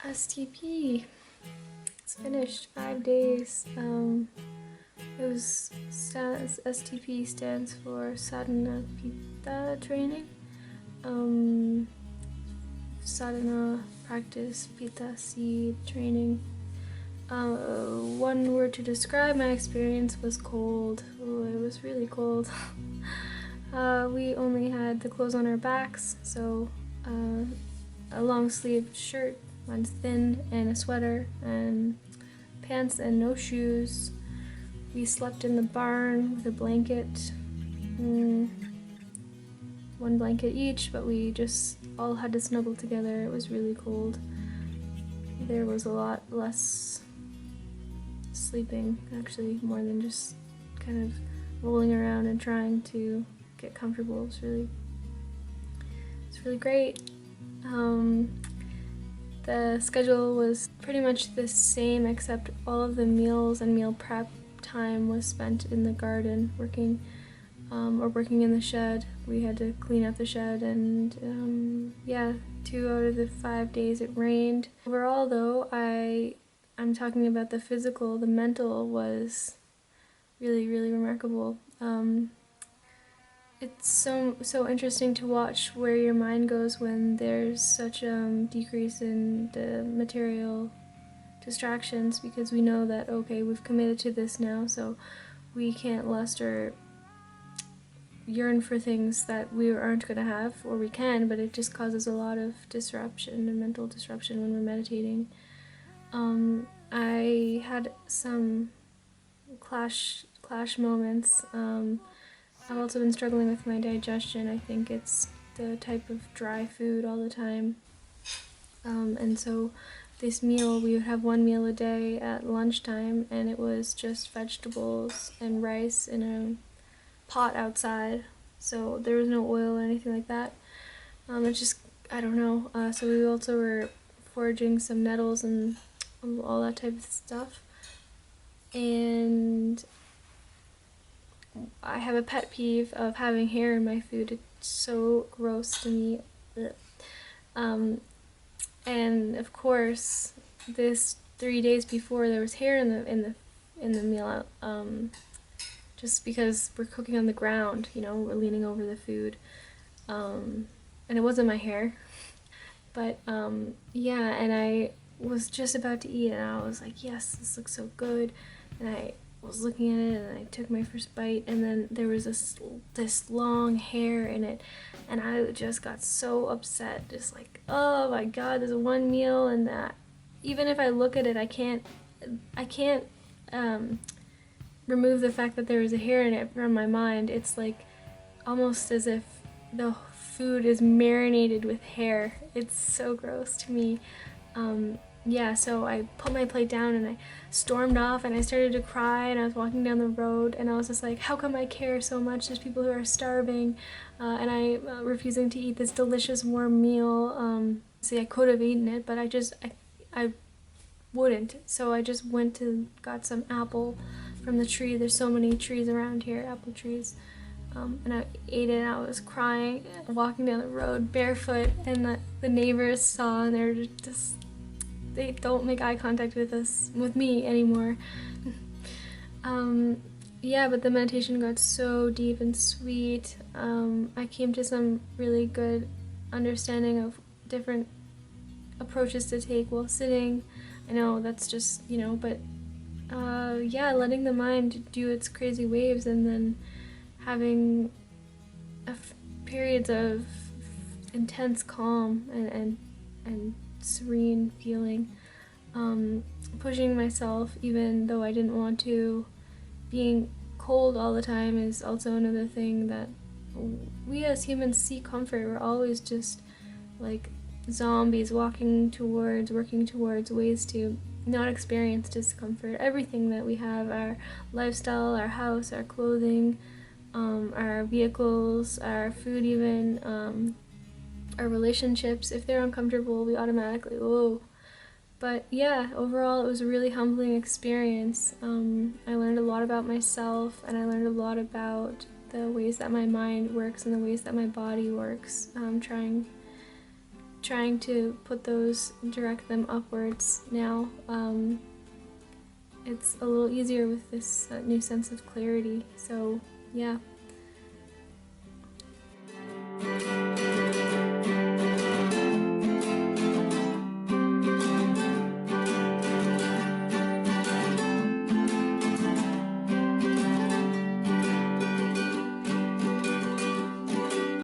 STP. It's finished. 5 days. It was STP stands for Sadhana Pitta training. Sadhana practice Pitta seed training. One word to describe my experience was cold. Oh, it was really cold. We only had the clothes on our backs, so a long sleeved shirt, mine's thin, and a sweater, and pants and no shoes. We slept in the barn with a blanket, one blanket each, but we just all had to snuggle together. It was really cold. There was a lot less sleeping, actually, more than just kind of rolling around and trying to get comfortable. It's really great. The schedule was pretty much the same, except all of the meals and meal prep time was spent in the garden working or working in the shed. We had to clean up the shed, and yeah, 2 out of the 5 days it rained. Overall though, I'm talking about the physical, the mental was really, really remarkable. It's so interesting to watch where your mind goes when there's such a decrease in the material distractions, because we know that, okay, we've committed to this now, so we can't lust or yearn for things that we aren't going to have, or we can, but it just causes a lot of disruption and mental disruption when we're meditating. I had some clash moments. I've also been struggling with my digestion. I think it's the type of dry food all the time. And so this meal, we would have one meal a day at lunchtime, and it was just vegetables and rice in a pot outside. So there was no oil or anything like that. It's just, I don't know. So we also were foraging some nettles and all that type of stuff. And I have a pet peeve of having hair in my food. It's so gross to me. And of course, this 3 days before there was hair in the meal. Just because we're cooking on the ground, we're leaning over the food, and it wasn't my hair. But yeah, and I was just about to eat, and I was like, yes, this looks so good, and I was looking at it, and I took my first bite, and then there was this long hair in it, and I just got so upset, just like, oh my god, there's one meal, and that even if I look at it, I can't remove the fact that there was a hair in it from my mind. It's like almost as if the food is marinated with hair. It's so gross to me. Yeah, so I put my plate down and I stormed off, and I started to cry, and I was walking down the road, and I was just like, how come I care so much? There's people who are starving, and I refusing to eat this delicious warm meal. See, I could have eaten it, but I wouldn't. So I just got some apple from the tree. There's so many trees around here, apple trees. And I ate it, and I was crying, walking down the road barefoot, and the neighbors saw, and they don't make eye contact with me anymore. Yeah, but the meditation got so deep and sweet. I came to some really good understanding of different approaches to take while sitting. I know that's just, but yeah, letting the mind do its crazy waves, and then having periods of intense calm and serene feeling. Pushing myself even though I didn't want to. Being cold all the time is also another thing that we as humans seek comfort. We're always just like zombies working towards ways to not experience discomfort. Everything that we have, our lifestyle, our house, our clothing, our vehicles, our food even, our relationships, if they're uncomfortable, we automatically, whoa. But yeah, overall it was a really humbling experience. I learned a lot about myself, and I learned a lot about the ways that my mind works and the ways that my body works. trying to put those, direct them upwards now. It's a little easier with this new sense of clarity. So yeah.